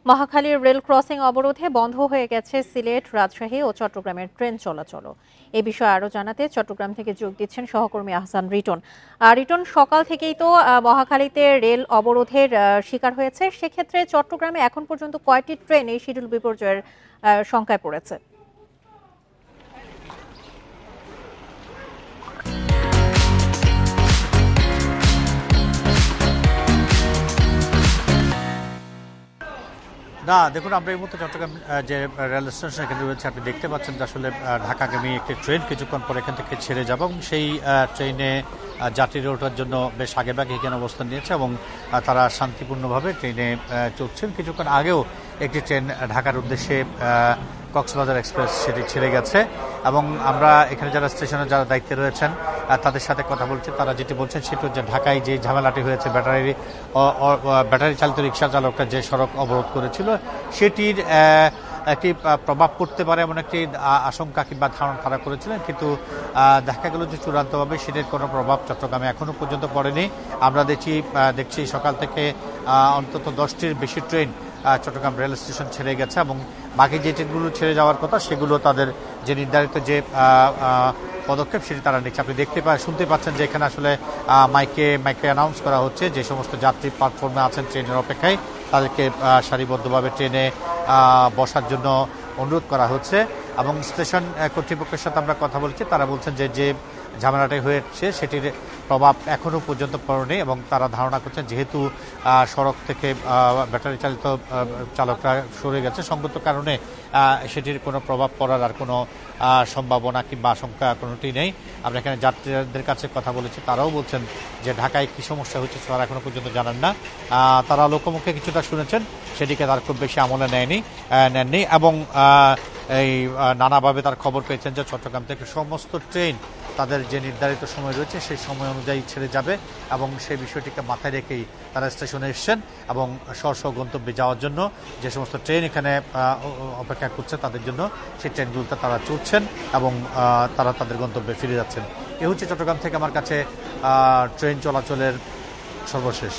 মহাখালীর rail crossing অবরোধে বন্ধ হয়ে গেছে সিলেট, রাজশাহী ও চট্টগ্রামের ট্রেন চলাচল। এ বিষয়ে আরও জানাতে চট্টগ্রাম থেকে যোগ দিচ্ছেন সহকর্মী আহসান রিটন। রিটন, সকাল থেকেই তো মহাখালীতে রেল অবরোধের শিকার হয়েছে। সেক্ষেত্রে চট্টগ্রামে এখন পর্যন্ত কয়টি ট্রেন এই শিডিউল বিপর্যয়ের শঙ্কায় পড়েছে? না, দেখুন, আমরা এই মুহূর্তে চট্টগ্রাম যে রেল স্টেশন এখানে রয়েছে, আপনি দেখতে পাচ্ছেন যে আসলে ঢাকাগামী একটি ট্রেন কিছুক্ষণ পর এখান থেকে ছেড়ে যাবে এবং সেই ট্রেনে যাত্রীরা ওঠার জন্য বেশ আগেভাগে এখানে অবস্থান নিয়েছে এবং তারা শান্তিপূর্ণভাবে ট্রেনে চড়ছেন। কিছুক্ষণ আগেও একটি ট্রেন ঢাকার উদ্দেশ্যে কক্সবাজার এক্সপ্রেস সেটি ছেড়ে গেছে এবং আমরা এখানে যারা স্টেশনে যারা দায়িত্বে রয়েছেন তাদের সাথে কথা বলছি। তারা যেটি বলছেন সেটি হচ্ছে ঢাকায় যে ঝামেলাটি হয়েছে, ব্যাটারি চালিত রিক্সা চালকরা যে সড়ক অবরোধ করেছিল সেটির একটি প্রভাব পড়তে পারে এমন একটি আশঙ্কা কিংবা ধারণা তারা করেছিলেন, কিন্তু দেখা গেল যে চূড়ান্তভাবে সেটির কোনো প্রভাব চট্টগ্রামে এখনও পর্যন্ত পড়েনি। আমরা দেখছি সকাল থেকে অন্তত 10টির বেশি ট্রেন চট্টগ্রাম রেল স্টেশন ছেড়ে গেছে এবং বাকি যে ট্রেনগুলো ছেড়ে যাওয়ার কথা সেগুলো তাদের যে নির্ধারিত যে পদক্ষেপ সেটি তারা নিচ্ছে। আপনি শুনতে পাচ্ছেন যে এখানে আসলে মাইকে অ্যানাউন্স করা হচ্ছে যে সমস্ত যাত্রী প্ল্যাটফর্মে আছেন ট্রেনের অপেক্ষায় তাদেরকে সারিবদ্ধভাবে ট্রেনে বসার জন্য অনুরোধ করা হচ্ছে এবং স্টেশন কর্তৃপক্ষের সাথে আমরা কথা বলছি। তারা বলছেন যে ঝামেলাটি হয়েছে সেটির প্রভাব এখনও পর্যন্ত পড়েনি এবং তারা ধারণা করছেন যেহেতু সড়ক থেকে ব্যাটারি চালিত চালকরা সরে গেছে, সঙ্গত কারণে সেটির কোনো প্রভাব পড়ার আর কোনো সম্ভাবনা কিংবা আশঙ্কা কোনোটি নেই। আমরা এখানে যাত্রীদের কাছে কথা বলেছি, তারাও বলছেন যে ঢাকায় কী সমস্যা হচ্ছে তারা এখনও পর্যন্ত জানেন না। তারা লোকমুখে কিছুটা শুনেছেন, সেটিকে তার খুব বেশি আমলে নেননি এবং এই নানাভাবে তার খবর পেয়েছেন যে চট্টগ্রাম থেকে সমস্ত ট্রেন তাদের যে নির্ধারিত সময় রয়েছে সেই সময় অনুযায়ী ছেড়ে যাবে এবং সেই বিষয়টিকে মাথায় রেখেই তারা স্টেশনে এসছেন এবং স্ব গন্তব্যে যাওয়ার জন্য যে সমস্ত ট্রেন এখানে অপেক্ষা করছে তাদের জন্য সেই ট্রেনগুলোতে তারা চড়ছেন এবং তারা তাদের গন্তব্যে ফিরে যাচ্ছেন। এ হচ্ছে চট্টগ্রাম থেকে আমার কাছে ট্রেন চলাচলের সর্বশেষ।